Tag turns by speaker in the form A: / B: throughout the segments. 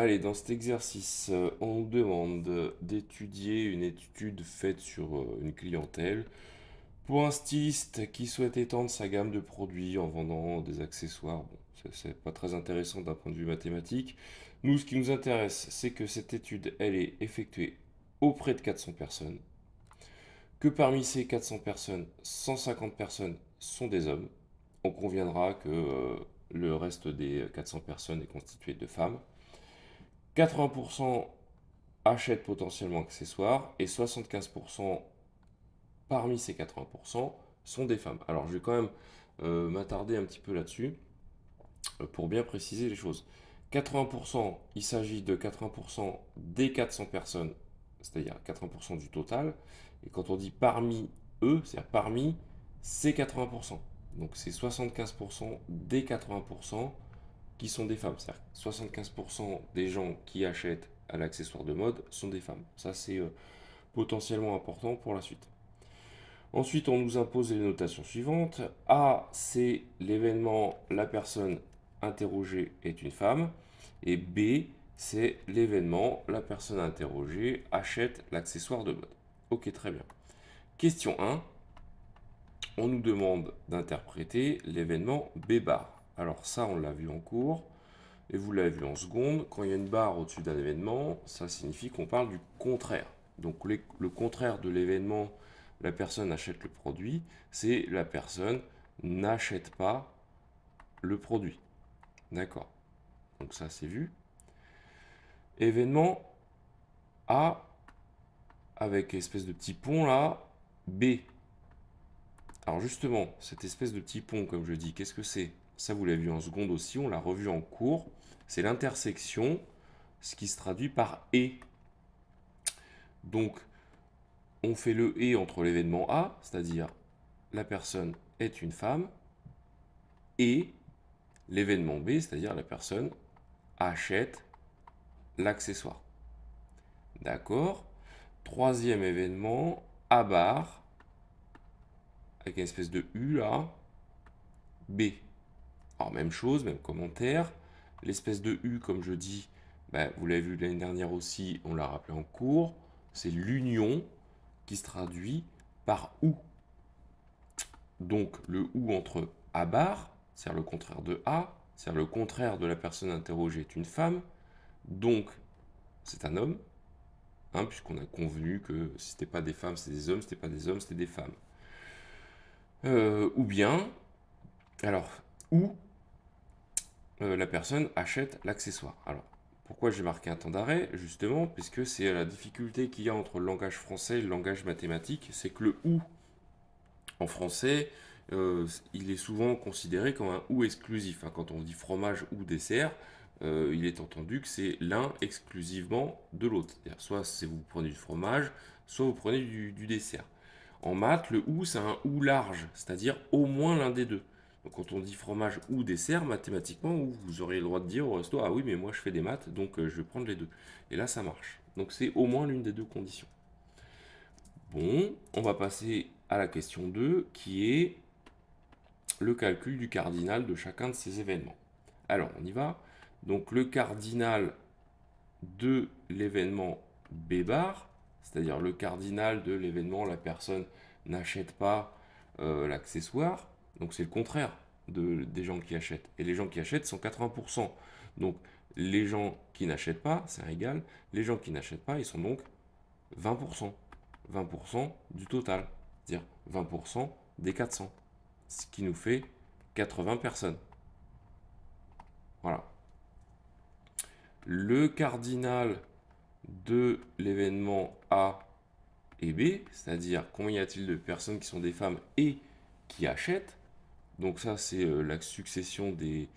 A: Allez, dans cet exercice, on nous demande d'étudier une étude faite sur une clientèle pour un styliste qui souhaite étendre sa gamme de produits en vendant des accessoires. Bon, c'est pas très intéressant d'un point de vue mathématique. Nous, ce qui nous intéresse, c'est que cette étude, elle est effectuée auprès de 400 personnes, que parmi ces 400 personnes, 150 personnes sont des hommes. On conviendra que le reste des 400 personnes est constitué de femmes. 80% achètent potentiellement accessoires et 75% parmi ces 80% sont des femmes. Alors je vais quand même m'attarder un petit peu là-dessus pour bien préciser les choses. 80%, il s'agit de 80% des 400 personnes, c'est-à-dire 80% du total. Et quand on dit parmi eux, c'est-à-dire parmi ces 80%. Donc c'est 75% des 80% qui sont des femmes. C'est-à-dire 75% des gens qui achètent à l'accessoire de mode sont des femmes. Ça, c'est potentiellement important pour la suite. Ensuite, on nous impose les notations suivantes. A, c'est l'événement, la personne interrogée est une femme. Et B, c'est l'événement, la personne interrogée achète l'accessoire de mode. Ok, très bien. Question 1. On nous demande d'interpréter l'événement B bar. Alors ça, on l'a vu en cours. Et vous l'avez vu en seconde, quand il y a une barre au-dessus d'un événement, ça signifie qu'on parle du contraire. Donc le contraire de l'événement, la personne achète le produit, c'est la personne n'achète pas le produit. D'accord. Donc ça c'est vu. Événement A, avec espèce de petit pont là, B. Alors justement, cette espèce de petit pont, comme je dis, qu'est-ce que c'est? Ça vous l'avez vu en seconde aussi, on l'a revu en cours. C'est l'intersection, ce qui se traduit par et. Donc, on fait le et entre l'événement A, c'est-à-dire la personne est une femme, et l'événement B, c'est-à-dire la personne achète l'accessoire. D'accord? Troisième événement, A bar, avec une espèce de U là, B. Alors, même chose, même commentaire. L'espèce de U, comme je dis, vous l'avez vu l'année dernière aussi, on l'a rappelé en cours, c'est l'union qui se traduit par OU. Donc le OU entre A bar, c'est-à-dire le contraire de A, c'est-à-dire le contraire de la personne interrogée est une femme, donc c'est un homme, hein, puisqu'on a convenu que si c'était pas des femmes, c'était des hommes, si c'était pas des hommes, c'était des femmes. Ou bien, alors, ou la personne achète l'accessoire. Alors, pourquoi j'ai marqué un temps d'arrêt? Justement, puisque c'est la difficulté qu'il y a entre le langage français et le langage mathématique, c'est que le ou en français, il est souvent considéré comme un ou exclusif. Hein. Quand on dit fromage ou dessert, il est entendu que c'est l'un exclusivement de l'autre. Soit vous prenez du fromage, soit vous prenez du dessert. En maths, le ou, c'est un ou large, c'est-à-dire au moins l'un des deux. Donc quand on dit fromage ou dessert, mathématiquement, vous aurez le droit de dire au resto, ah oui, mais moi je fais des maths, donc je vais prendre les deux. Et là, ça marche. Donc c'est au moins l'une des deux conditions. Bon, on va passer à la question 2, qui est le calcul du cardinal de chacun de ces événements. Alors, on y va. Donc, le cardinal de l'événement B bar, c'est-à-dire le cardinal de l'événement la personne n'achète pas l'accessoire, donc c'est le contraire des gens qui achètent. Et les gens qui achètent sont 80%. Donc, les gens qui n'achètent pas, c'est un égal. Les gens qui n'achètent pas, ils sont donc 20%. 20% du total, c'est-à-dire 20% des 400, ce qui nous fait 80 personnes. Voilà. Le cardinal de l'événement A et B, c'est-à-dire combien y a-t-il de personnes qui sont des femmes et qui achètent. Donc ça, c'est la succession des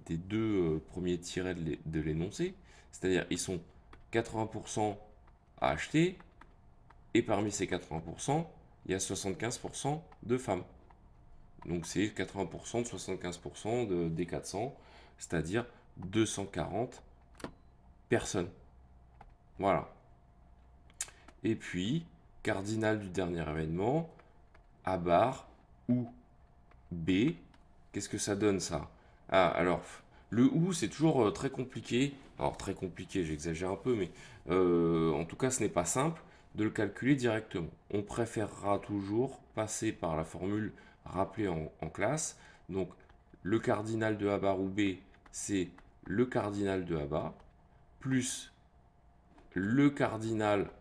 A: deux premiers tirets de l'énoncé. C'est-à-dire ils sont 80% à acheter, et parmi ces 80%, il y a 75% de femmes. Donc c'est 80% de 75% des 400, c'est-à-dire 240 personnes. Voilà. Et puis, cardinal du dernier événement, A bar ou B. Qu'est-ce que ça donne ça? Ah, alors, Le ou, c'est toujours très compliqué. Alors, très compliqué, j'exagère un peu, mais en tout cas, ce n'est pas simple de le calculer directement. On préférera toujours passer par la formule rappelée en classe. Donc, le cardinal de A bar ou B, c'est le cardinal de A bar, plus le cardinal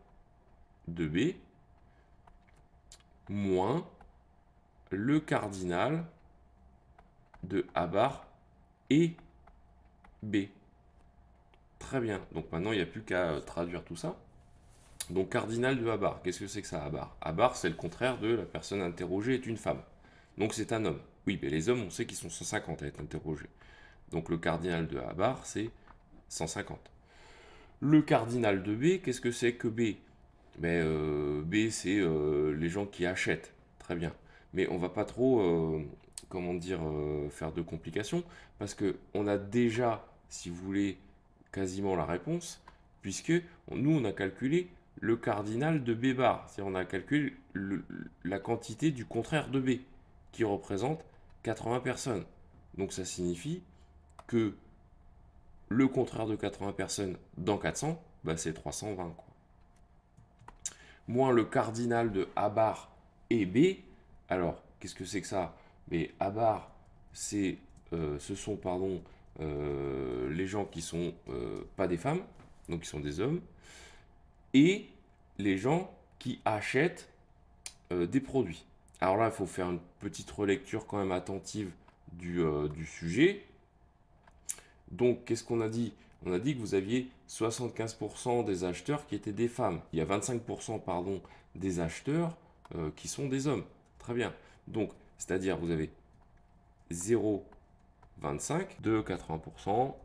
A: de B, moins le cardinal de A bar et B. Très bien. Donc maintenant, il n'y a plus qu'à traduire tout ça. Donc cardinal de A bar, qu'est-ce que c'est que ça, A bar? A bar, c'est le contraire de la personne interrogée est une femme. Donc c'est un homme. Oui, mais les hommes, on sait qu'ils sont 150 à être interrogés. Donc le cardinal de A bar, c'est 150. Le cardinal de B, qu'est-ce que c'est que B? B, c'est les gens qui achètent. Très bien. Mais on va pas trop, comment dire, faire de complications, parce que on a déjà, si vous voulez, quasiment la réponse, puisque nous, on a calculé le cardinal de B bar. C'est-à-dire on a calculé la quantité du contraire de B, qui représente 80 personnes. Donc ça signifie que le contraire de 80 personnes dans 400, bah, c'est 320, quoi. Moins le cardinal de A bar et B. Alors, qu'est-ce que c'est que ça? Mais A bar, ce sont les gens qui sont pas des femmes, donc qui sont des hommes, et les gens qui achètent des produits. Alors là, il faut faire une petite relecture quand même attentive du sujet. Donc, qu'est-ce qu'on a dit? On a dit que vous aviez 75% des acheteurs qui étaient des femmes. Il y a 25% pardon, des acheteurs qui sont des hommes. Très bien. Donc, c'est-à-dire vous avez 0,25 de 80%,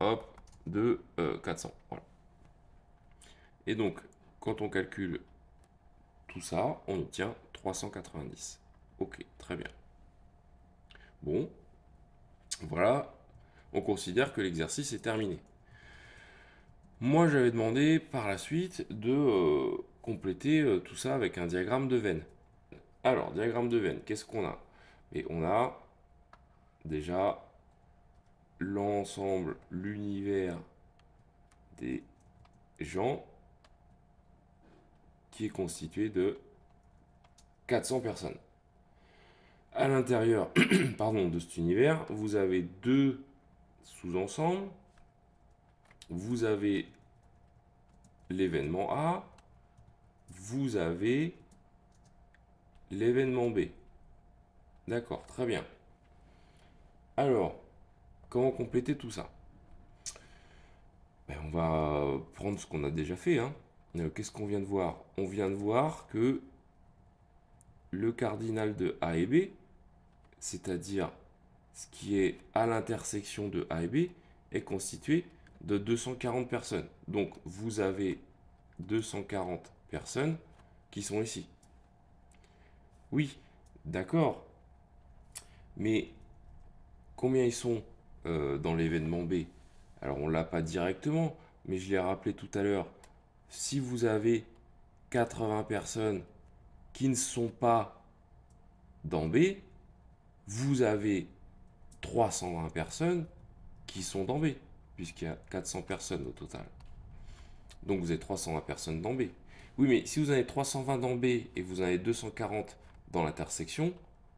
A: hop, de 400. Voilà. Et donc, quand on calcule tout ça, on obtient 390. Ok, très bien. Bon, voilà, on considère que l'exercice est terminé. Moi, j'avais demandé par la suite de compléter tout ça avec un diagramme de veine. Alors, diagramme de veine, qu'est-ce qu'on a? Et on a déjà l'ensemble, l'univers des gens qui est constitué de 400 personnes. À l'intérieur pardon, de cet univers, vous avez deux sous-ensembles. Vous avez l'événement A, vous avez l'événement B. D'accord, très bien. Alors, comment compléter tout ça? On va prendre ce qu'on a déjà fait, hein. Qu'est-ce qu'on vient de voir? On vient de voir que le cardinal de A et B, c'est-à-dire ce qui est à l'intersection de A et B, est constitué de 240 personnes. Donc, vous avez 240 personnes qui sont ici. Oui, d'accord. Mais combien ils sont dans l'événement B? Alors, on ne l'a pas directement, mais je l'ai rappelé tout à l'heure. Si vous avez 80 personnes qui ne sont pas dans B, vous avez 320 personnes qui sont dans B, puisqu'il y a 400 personnes au total. Donc vous avez 320 personnes dans B. Oui, mais si vous en avez 320 dans B et vous en avez 240 dans l'intersection,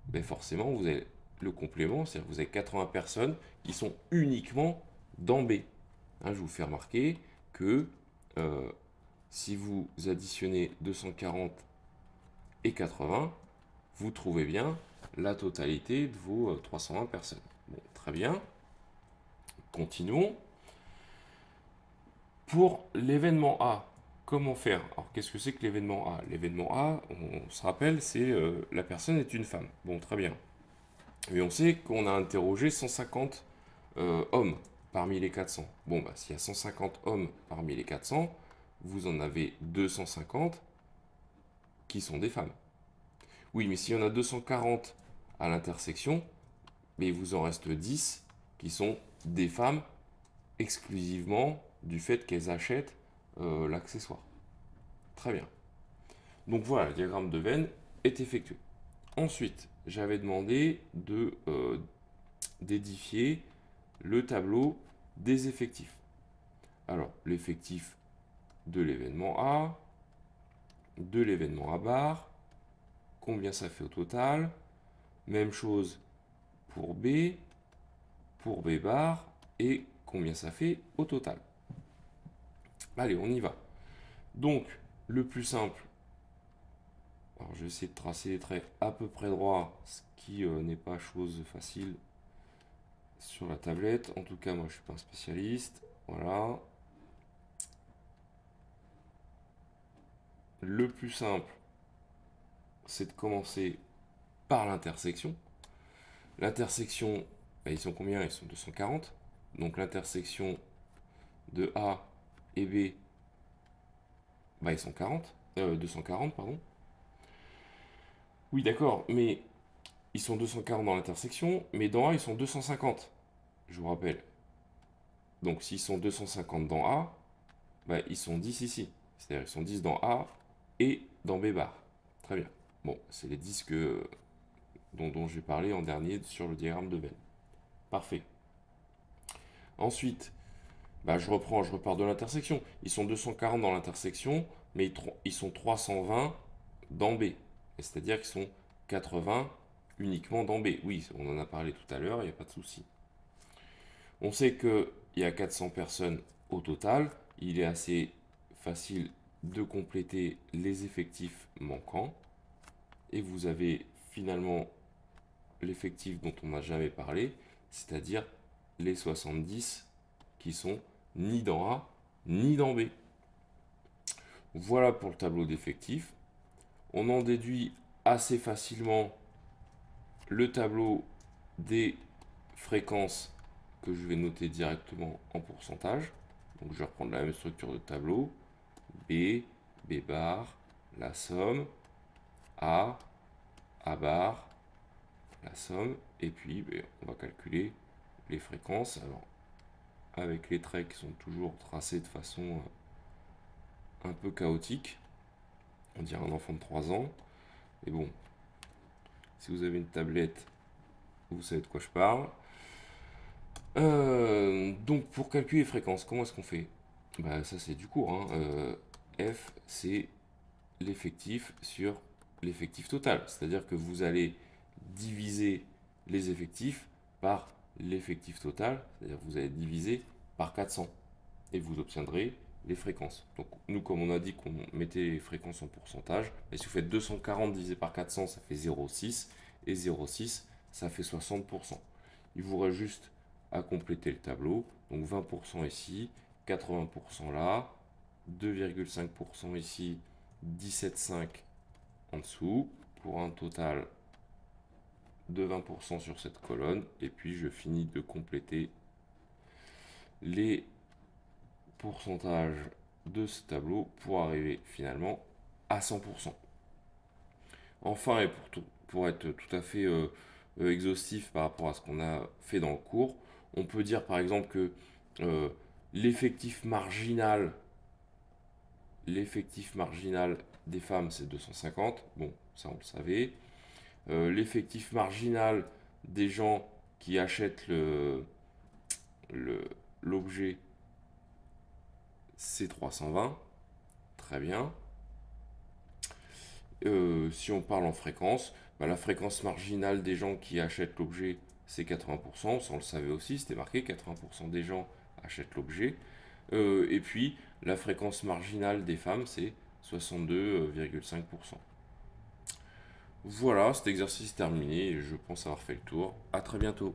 A: ben forcément vous avez le complément, c'est-à-dire que vous avez 80 personnes qui sont uniquement dans B. Hein, je vous fais remarquer que si vous additionnez 240 et 80, vous trouvez bien la totalité de vos 320 personnes. Bon, très bien. Continuons. Pour l'événement A, comment faire? Alors, qu'est-ce que c'est que l'événement A? L'événement A, on se rappelle, c'est la personne est une femme. Bon, très bien. Mais on sait qu'on a interrogé 150 hommes parmi les 400. Bon, bah, s'il y a 150 hommes parmi les 400, vous en avez 250 qui sont des femmes. Oui, mais s'il y en a 240 à l'intersection, mais il vous en reste 10 qui sont des femmes exclusivement du fait qu'elles achètent l'accessoire. Très bien. Donc voilà, le diagramme de veine est effectué. Ensuite, j'avais demandé d'édifier le tableau des effectifs. Alors, l'effectif de l'événement A, de l'événement A bar, combien ça fait au total. Même chose pour B bar, et combien ça fait au total. Allez, on y va. Donc, le plus simple, alors je vais essayer de tracer les traits à peu près droits, ce qui n'est pas chose facile sur la tablette. En tout cas, moi, je suis pas un spécialiste. Voilà. Le plus simple, c'est de commencer par l'intersection. L'intersection, bah, ils sont combien? Ils sont 240. Donc l'intersection de A et B, bah, ils sont 240, pardon. Oui, d'accord, mais ils sont 240 dans l'intersection, mais dans A, ils sont 250, je vous rappelle. Donc s'ils sont 250 dans A, bah, ils sont 10 ici. C'est-à-dire ils sont 10 dans A et dans B bar. Très bien. Bon, c'est les 10 dont j'ai parlé en dernier sur le diagramme de Venn. Parfait. Ensuite, bah, je repars de l'intersection. Ils sont 240 dans l'intersection, mais ils sont 320 dans B. C'est-à-dire qu'ils sont 80 uniquement dans B. Oui, on en a parlé tout à l'heure, il n'y a pas de souci. On sait qu'il y a 400 personnes au total. Il est assez facile de compléter les effectifs manquants. Et vous avez finalement l'effectif dont on n'a jamais parlé, c'est-à-dire les 70 qui sont ni dans A ni dans B. Voilà pour le tableau d'effectifs. On en déduit assez facilement le tableau des fréquences que je vais noter directement en pourcentage. Donc je vais reprendre la même structure de tableau. B, B bar, la somme, A bar, la somme, et puis on va calculer les fréquences. Alors, avec les traits qui sont toujours tracés de façon un peu chaotique, on dirait un enfant de 3 ans. Mais bon, si vous avez une tablette, vous savez de quoi je parle. Donc pour calculer les fréquences, comment est-ce qu'on fait? Bah, ça c'est du cours, hein. F c'est l'effectif sur l'effectif total. C'est-à-dire que vous allez diviser les effectifs par l'effectif total, c'est-à-dire que vous allez diviser par 400 et vous obtiendrez les fréquences. Donc nous, comme on a dit qu'on mettait les fréquences en pourcentage, et si vous faites 240 divisé par 400, ça fait 0,6, et 0,6, ça fait 60%. Il vous reste juste à compléter le tableau, donc 20% ici, 80% là, 2,5% ici, 17,5 en dessous, pour un total de 20% sur cette colonne, et puis je finis de compléter les pourcentages de ce tableau pour arriver finalement à 100%. Enfin, et pour être tout à fait exhaustif par rapport à ce qu'on a fait dans le cours, on peut dire par exemple que l'effectif marginal des femmes c'est 250, bon ça on le savait. L'effectif marginal des gens qui achètent l'objet c'est 320, très bien. Si on parle en fréquence, bah, la fréquence marginale des gens qui achètent l'objet c'est 80%, ça on le savait aussi, c'était marqué 80% des gens achètent l'objet. Et puis la fréquence marginale des femmes c'est 62,5%. Voilà, cet exercice est terminé et je pense avoir fait le tour. À très bientôt.